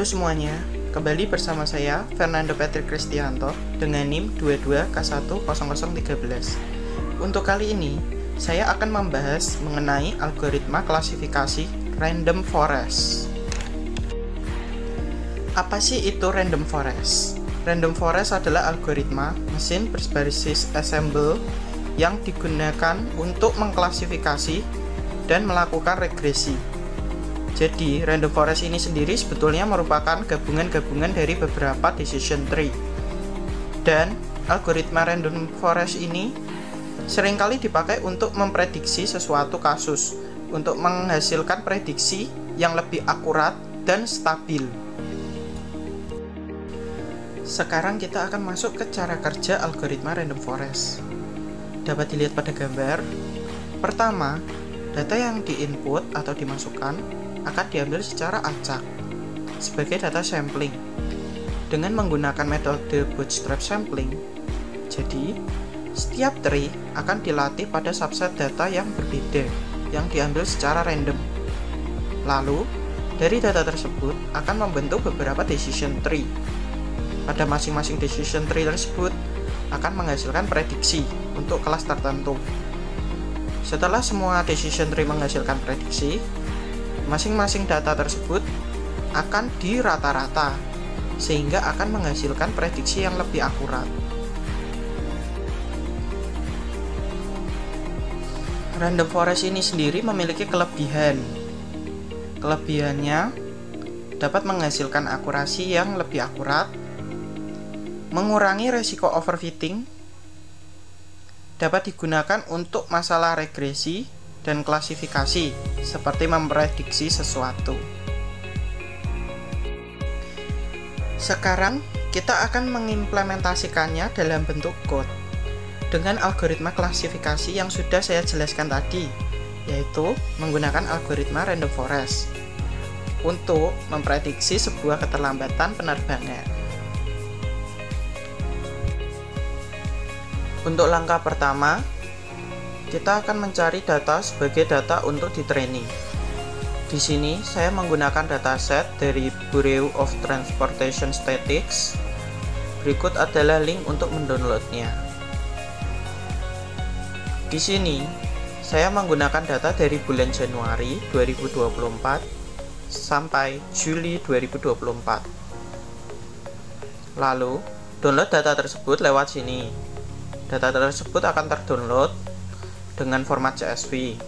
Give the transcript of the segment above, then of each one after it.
Halo semuanya, kembali bersama saya Fernando Patrick Kristianto dengan NIM 22K10013. Untuk kali ini, saya akan membahas mengenai algoritma klasifikasi random forest. Apa sih itu random forest? Random forest adalah algoritma mesin berbasis ensemble yang digunakan untuk mengklasifikasi dan melakukan regresi. Jadi, random forest ini sendiri sebetulnya merupakan gabungan-gabungan dari beberapa decision tree. Dan algoritma random forest ini seringkali dipakai untuk memprediksi sesuatu kasus, untuk menghasilkan prediksi yang lebih akurat dan stabil. Sekarang kita akan masuk ke cara kerja algoritma random forest. Dapat dilihat pada gambar. Pertama, data yang diinput atau dimasukkan akan diambil secara acak sebagai data sampling dengan menggunakan metode bootstrap sampling. Jadi, setiap tree akan dilatih pada subset data yang berbeda yang diambil secara random. Lalu, dari data tersebut akan membentuk beberapa decision tree. Pada masing-masing decision tree tersebut akan menghasilkan prediksi untuk kelas tertentu. Setelah semua decision tree menghasilkan prediksi, masing-masing data tersebut akan dirata-rata sehingga akan menghasilkan prediksi yang lebih akurat. Random forest ini sendiri memiliki kelebihan. Kelebihannya dapat menghasilkan akurasi yang lebih akurat, mengurangi resiko overfitting, dapat digunakan untuk masalah regresi dan klasifikasi, seperti memprediksi sesuatu. Sekarang, kita akan mengimplementasikannya dalam bentuk code dengan algoritma klasifikasi yang sudah saya jelaskan tadi, yaitu menggunakan algoritma random forest untuk memprediksi sebuah keterlambatan penerbangan. Untuk langkah pertama, kita akan mencari data sebagai data untuk di training. Di sini saya menggunakan dataset dari Bureau of Transportation Statistics. Berikut adalah link untuk mendownloadnya. Di sini saya menggunakan data dari bulan Januari 2024 sampai Juli 2024. Lalu, download data tersebut lewat sini. Data tersebut akan terdownload dengan format CSV.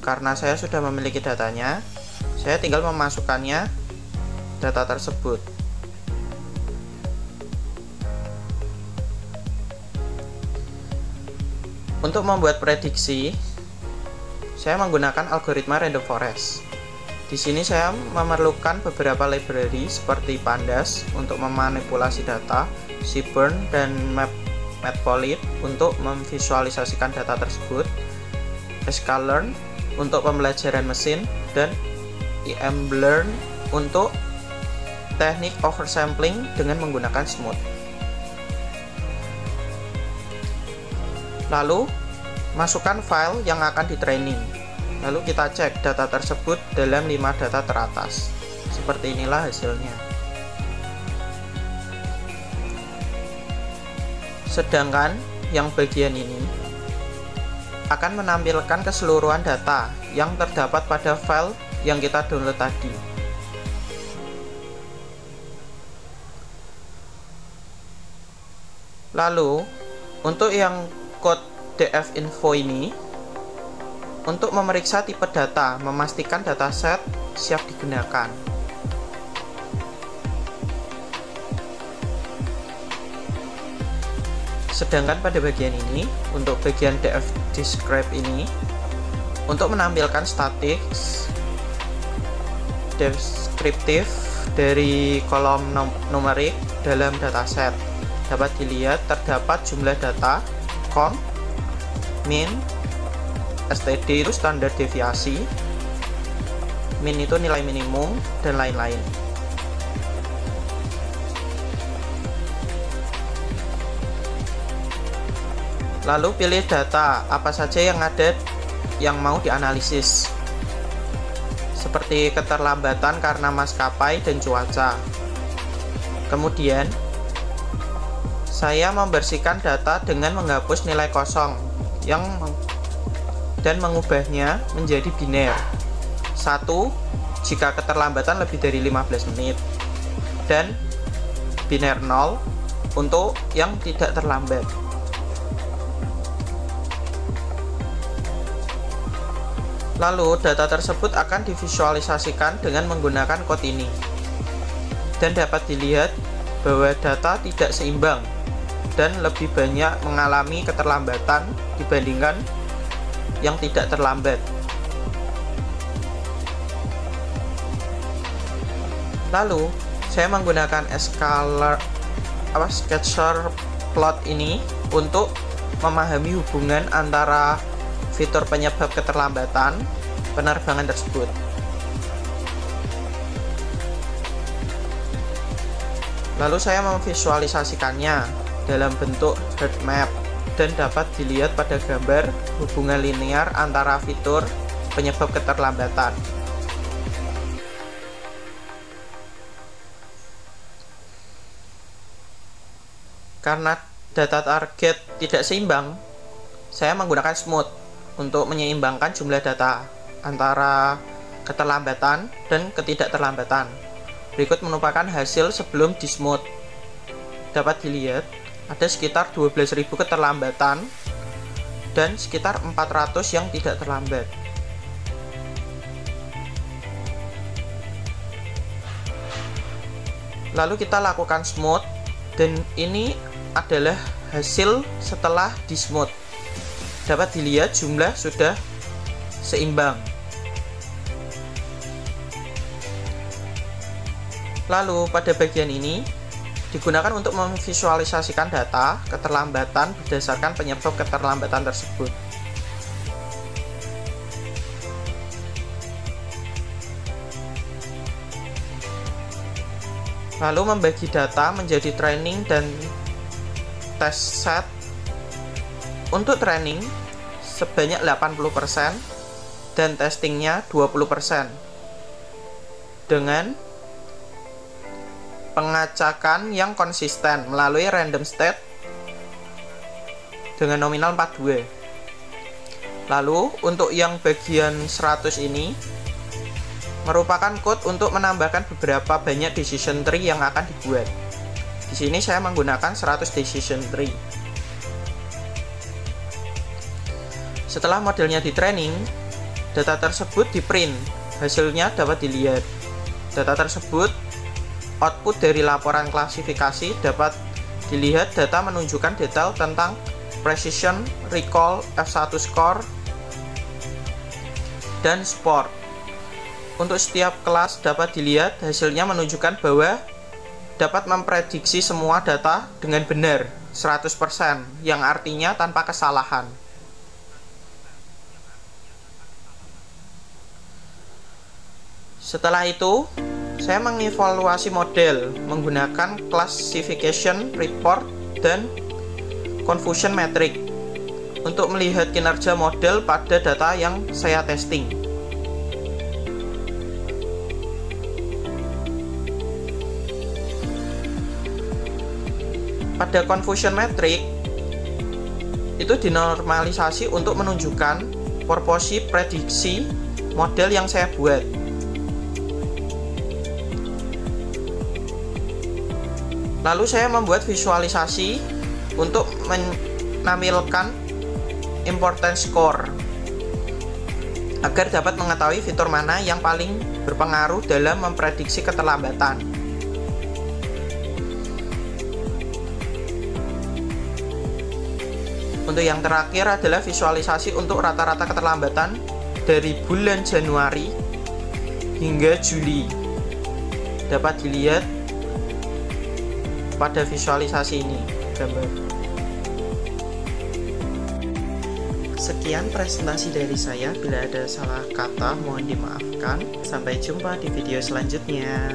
Karena saya sudah memiliki datanya, saya tinggal memasukkannya data tersebut. Untuk membuat prediksi, saya menggunakan algoritma random forest. Di sini saya memerlukan beberapa library seperti Pandas untuk memanipulasi data, Seaborn dan Matplotlib untuk memvisualisasikan data tersebut, sklearn untuk pembelajaran mesin, dan emlearn untuk teknik oversampling dengan menggunakan smooth. Lalu, masukkan file yang akan di training. Lalu kita cek data tersebut dalam 5 data teratas. Seperti inilah hasilnya. Sedangkan yang bagian ini akan menampilkan keseluruhan data yang terdapat pada file yang kita download tadi. Lalu, untuk yang code dfinfo ini, untuk memeriksa tipe data, memastikan dataset siap digunakan. Sedangkan pada bagian ini, untuk bagian dfdescribe ini, untuk menampilkan statik deskriptif dari kolom numerik dalam dataset, dapat dilihat terdapat jumlah data, count, min, std itu standar deviasi, min itu nilai minimum, dan lain-lain. Lalu pilih data apa saja yang ada yang mau dianalisis. seperti keterlambatan karena maskapai dan cuaca. Kemudian, saya membersihkan data dengan menghapus nilai kosong dan mengubahnya menjadi biner. 1 jika keterlambatan lebih dari 15 menit dan biner 0 untuk yang tidak terlambat. Lalu data tersebut akan divisualisasikan dengan menggunakan kode ini. Dan dapat dilihat bahwa data tidak seimbang dan lebih banyak mengalami keterlambatan dibandingkan yang tidak terlambat. Lalu, saya menggunakan sketcher plot ini untuk memahami hubungan antara fitur penyebab keterlambatan penerbangan tersebut. Lalu saya memvisualisasikannya dalam bentuk heat map dan dapat dilihat pada gambar hubungan linear antara fitur penyebab keterlambatan. Karena data target tidak seimbang, saya menggunakan smooth untuk menyeimbangkan jumlah data antara keterlambatan dan ketidakterlambatan. Berikut merupakan hasil sebelum di smooth. Dapat dilihat ada sekitar 12.000 keterlambatan dan sekitar 400 yang tidak terlambat. Lalu kita lakukan smooth dan ini adalah hasil setelah di smooth. Dapat dilihat jumlah sudah seimbang. Lalu pada bagian ini digunakan untuk memvisualisasikan data keterlambatan berdasarkan penyebab keterlambatan tersebut. Lalu membagi data menjadi training dan test set. Untuk training sebanyak 80% dan testingnya 20% dengan pengacakan yang konsisten melalui random state dengan nominal 42. Lalu untuk yang bagian 100 ini merupakan code untuk menambahkan beberapa banyak decision tree yang akan dibuat. Di sini saya menggunakan 100 decision tree. Setelah modelnya di training, data tersebut di print. Hasilnya dapat dilihat. Data tersebut output dari laporan klasifikasi dapat dilihat data menunjukkan detail tentang precision, recall, F1 score, dan sport. Untuk setiap kelas dapat dilihat hasilnya menunjukkan bahwa dapat memprediksi semua data dengan benar 100%, yang artinya tanpa kesalahan. Setelah itu, saya mengevaluasi model menggunakan classification report dan confusion metric untuk melihat kinerja model pada data yang saya testing. Pada confusion metric, itu dinormalisasi untuk menunjukkan proporsi prediksi model yang saya buat. Lalu saya membuat visualisasi untuk menampilkan importance score agar dapat mengetahui fitur mana yang paling berpengaruh dalam memprediksi keterlambatan. Untuk yang terakhir adalah visualisasi untuk rata-rata keterlambatan dari bulan Januari hingga Juli. Dapat dilihat pada visualisasi ini gambar. Sekian presentasi dari saya. Bila ada salah kata mohon dimaafkan. Sampai jumpa di video selanjutnya.